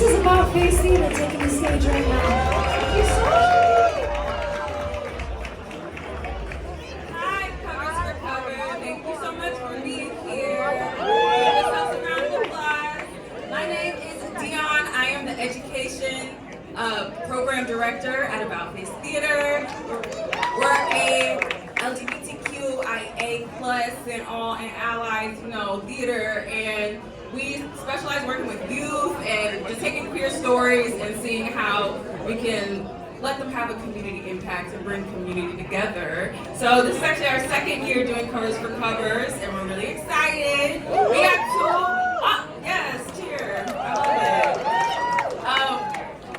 is About Face Theater taking the stage right now. Thank you so much. Hi, Covers4Cover. Thank you so much for being here. Give yourselves a round of applause. My name is Dionne. I am the Education Program Director at About Face Theater. We're a LGBTQIA plus and allies, theater, and we specialize working with youth and just taking queer stories and seeing how we can let them have a community impact and bring community together. So this is actually our second year doing Covers for Covers, and we're really excited. We got yes, cheer. I love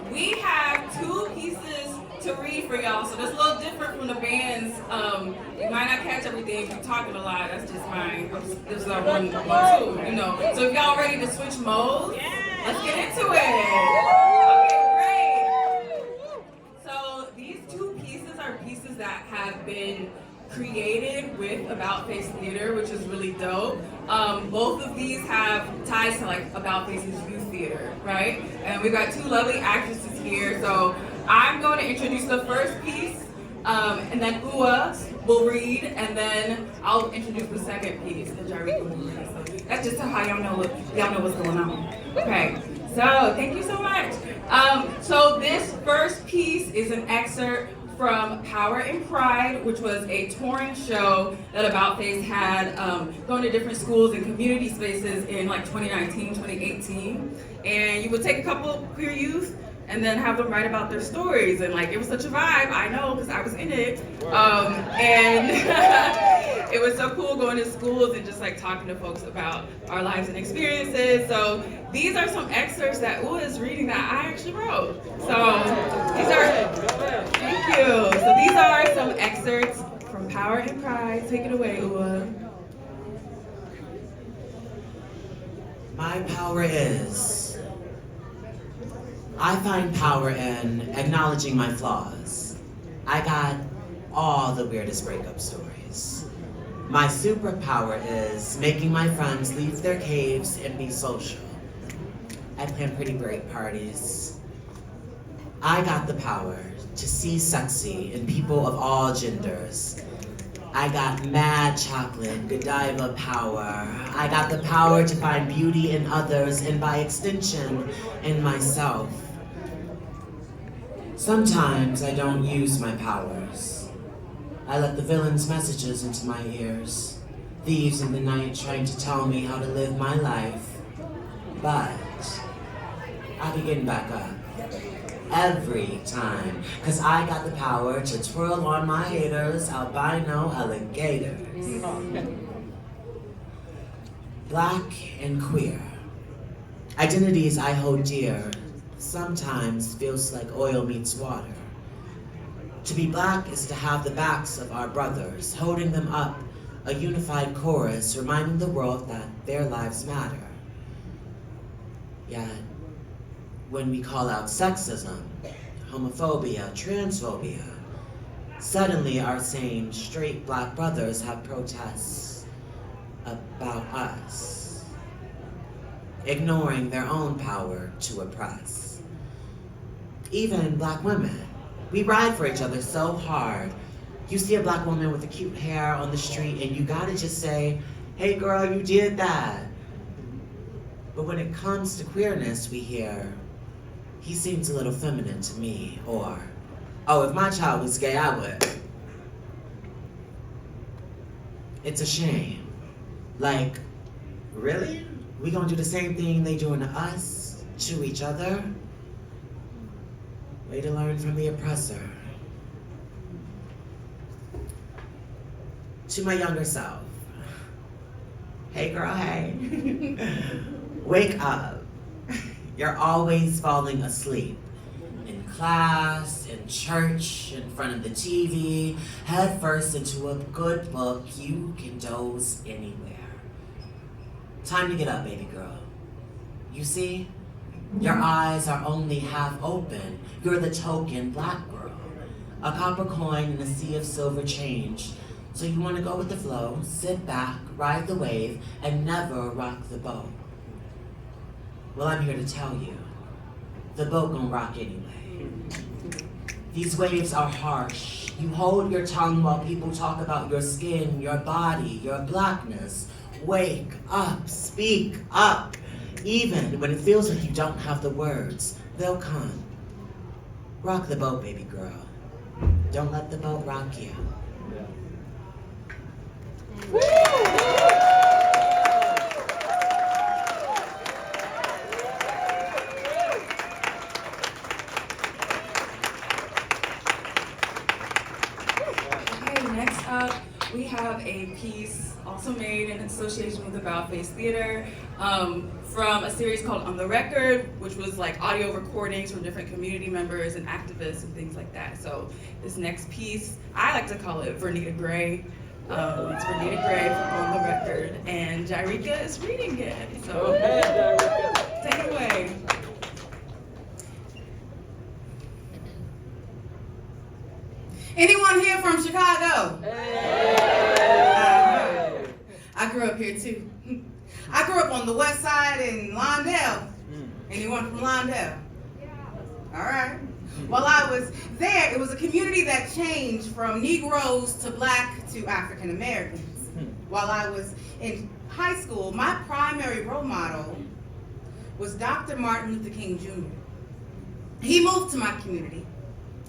it. We have 2 pieces to read for y'all, so that's a little different from the bands. You might not catch everything if you're talking a lot. That's just mine. This is our one, two, So if y'all ready to switch modes, let's get into it. Okay, great. So these 2 pieces are pieces that have been created with About Face Theater, which is really dope. Both of these have ties to About Face's youth theater, right? And we've got 2 lovely actresses here. So I'm going to introduce the first piece, and then Ua will read, and then I'll introduce the second piece, and Jyreika will read. So that's just how y'all know what's going on. Okay, so thank you so much. So this first piece is an excerpt from Power and Pride, which was a touring show that About Face had going to different schools and community spaces in 2019, 2018. And you would take a couple queer youth and then have them write about their stories. And it was such a vibe, I know, because I was in it. And it was so cool going to schools and just talking to folks about our lives and experiences. So these are some excerpts that Ua is reading that I actually wrote. So thank you. So these are some excerpts from Power and Pride. Take it away, Ua. My power is, I find power in acknowledging my flaws. I got all the weirdest breakup stories. My superpower is making my friends leave their caves and be social. I plan pretty great parties. I got the power to see sexy in people of all genders. I got mad chocolate, Godiva power. I got the power to find beauty in others and by extension, in myself. Sometimes I don't use my powers. I let the villain's messages into my ears. Thieves in the night trying to tell me how to live my life. But I be getting back up. Every time. Cause I got the power to twirl on my haters, albino alligators. Black and queer. Identities I hold dear. Sometimes feels like oil meets water. To be black is to have the backs of our brothers, holding them up, a unified chorus, reminding the world that their lives matter. Yet, when we call out sexism, homophobia, transphobia, suddenly our same straight black brothers have protests about us, ignoring their own power to oppress. Even black women, we ride for each other so hard. You see a black woman with a cute hair on the street and you gotta just say, hey girl, you did that. But when it comes to queerness, we hear, he seems a little feminine to me, or, oh, if my child was gay, I would. It's a shame. Really? We gonna do the same thing they doing to us, to each other? Way to learn from the oppressor. To my younger self. Hey girl, hey. Wake up. You're always falling asleep. In class, in church, in front of the TV, head first into a good book, you can doze anywhere. Time to get up, baby girl. You see? Your eyes are only half open. You're the token black girl. A copper coin in a sea of silver change. So you want to go with the flow, sit back, ride the wave, and never rock the boat. Well, I'm here to tell you, the boat gon' rock anyway. These waves are harsh. You hold your tongue while people talk about your skin, your body, your blackness. Wake up, speak up. Even when it feels like you don't have the words, they'll come. Rock the boat, baby girl. Don't let the boat rock you. Okay, next up, we have a piece also made in association with About Face Theater from a series called On the Record, which was like audio recordings from different community members and activists and things like that. So this next piece, I like to call it Vernita Gray. It's Vernita Gray from On the Record, and Jyreika is reading it. So take it away. Anyone here from Chicago? I grew up here too. I grew up on the west side in Lawndale. Anyone from Lawndale? All right. While I was there, it was a community that changed from Negroes to Black to African Americans. While I was in high school, my primary role model was Dr. Martin Luther King Jr. He moved to my community.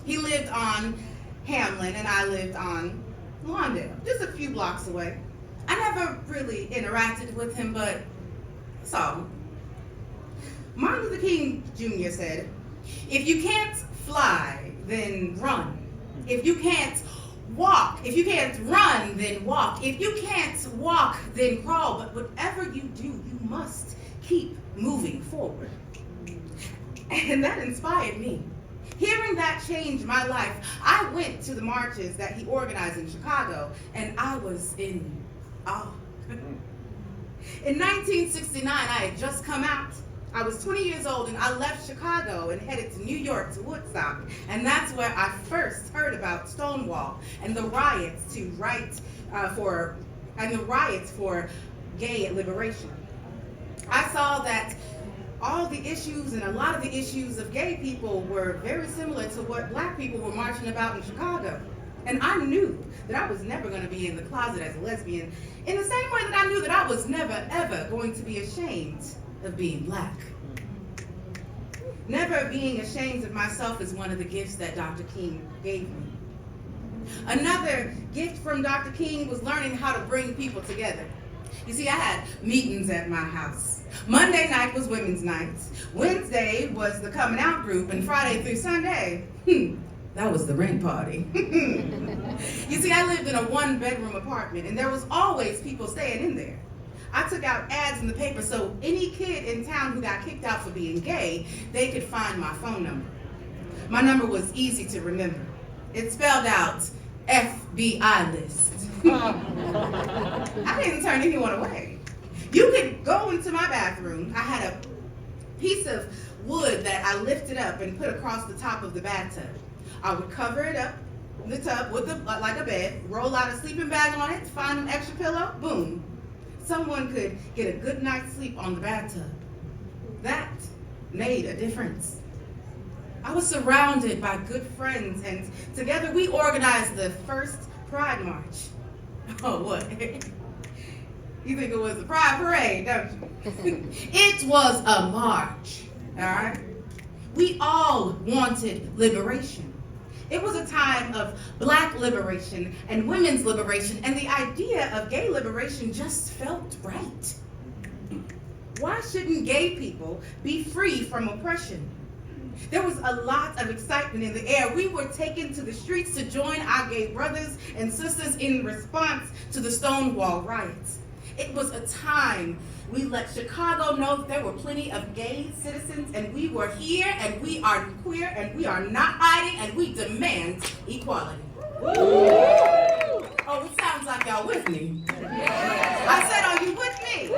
He lived on Hamlin and I lived on Lawndale, just a few blocks away. I never really interacted with him, but saw him. Martin Luther King Jr. said, if you can't fly, then run. If you can't walk, if you can't run, then walk. If you can't walk, then crawl. But whatever you do, you must keep moving forward. And that inspired me. Hearing that changed my life. I went to the marches that he organized in Chicago, and I was in awe. In 1969, I had just come out. I was 20 years old, and I left Chicago and headed to New York, to Woodstock. And that's where I first heard about Stonewall and the riots for gay liberation. I saw that all the issues and a lot of the issues of gay people were very similar to what Black people were marching about in Chicago. And I knew that I was never going to be in the closet as a lesbian, in the same way that I knew that I was never, ever going to be ashamed of being Black. Never being ashamed of myself is one of the gifts that Dr. King gave me. Another gift from Dr. King was learning how to bring people together. You see, I had meetings at my house. Monday night was women's night. Wednesday was the coming out group, and Friday through Sunday, that was the rent party. You see, I lived in a one-bedroom apartment, and there was always people staying in there. I took out ads in the paper so any kid in town who got kicked out for being gay, they could find my phone number. My number was easy to remember. It spelled out FBI list. I didn't turn anyone away. You could go into my bathroom. I had a piece of wood that I lifted up and put across the top of the bathtub. I would cover it up in the tub with like a bed, roll out a sleeping bag on it, find an extra pillow, boom. Someone could get a good night's sleep on the bathtub. That made a difference. I was surrounded by good friends, and together we organized the first Pride March. Oh, what? You think it was a Pride Parade, don't you? It was a march, all right? We all wanted liberation. It was a time of Black liberation and women's liberation, and the idea of gay liberation just felt right. Why shouldn't gay people be free from oppression? There was a lot of excitement in the air. We were taken to the streets to join our gay brothers and sisters in response to the Stonewall riots. It was a time we let Chicago know that there were plenty of gay citizens, and we were here, and we are queer, and we are not hiding, and we demand equality. Oh, it sounds like y'all with me. I said, are you with me?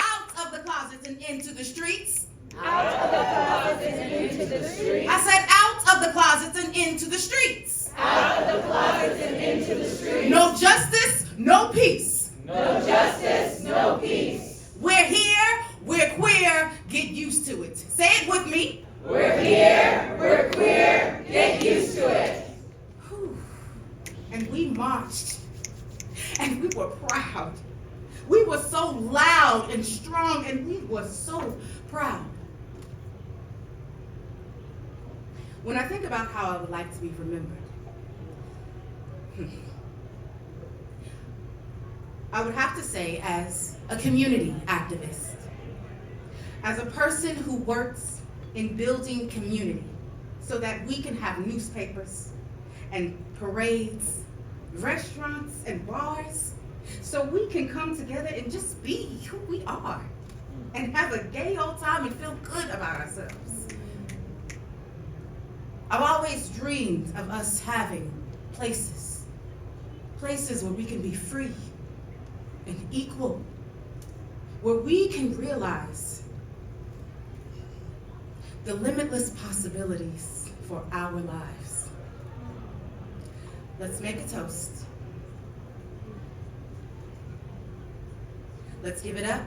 Out of the closets and into the streets. Out of the closets and into the streets. I said, out of the closets and into the streets. Out of the closets and into the streets. No justice, no peace. No justice, no peace. We're here, we're queer, get used to it. Say it with And we were proud. We were so loud and strong, and we were so proud. When I think about how I would like to be remembered, I would have to say as a community activist, as a person who works in building community so that we can have newspapers and parades, restaurants and bars, so we can come together and just be who we are and have a gay old time and feel good about ourselves. I've always dreamed of us having places where we can be free and equal, where we can realize the limitless possibilities for our lives. Let's make a toast. Let's give it up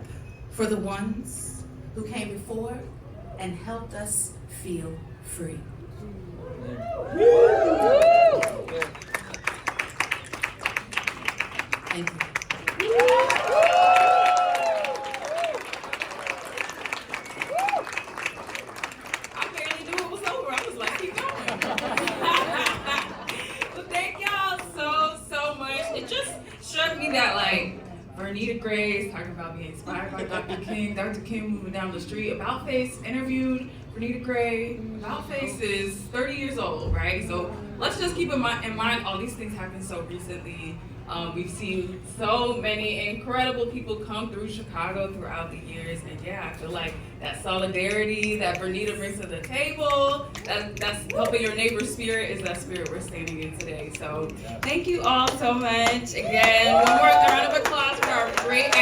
for the ones who came before and helped us feel free. Thank you. I barely knew it was over. I was like, keep going. Well, thank y'all so much. It just struck me that, like, Vernita Gray is talking about being inspired by Dr. King. Dr. King moving down the street. About Face interviewed Vernita Gray. About Face is 30 years old, right? So let's just keep in mind all these things happened so recently. We've seen so many incredible people come through Chicago throughout the years, and yeah, I feel like that solidarity that Vernita brings to the table, that's helping your neighbor's spirit, is that spirit we're standing in today. So thank you all so much. Again, one more round of applause for our great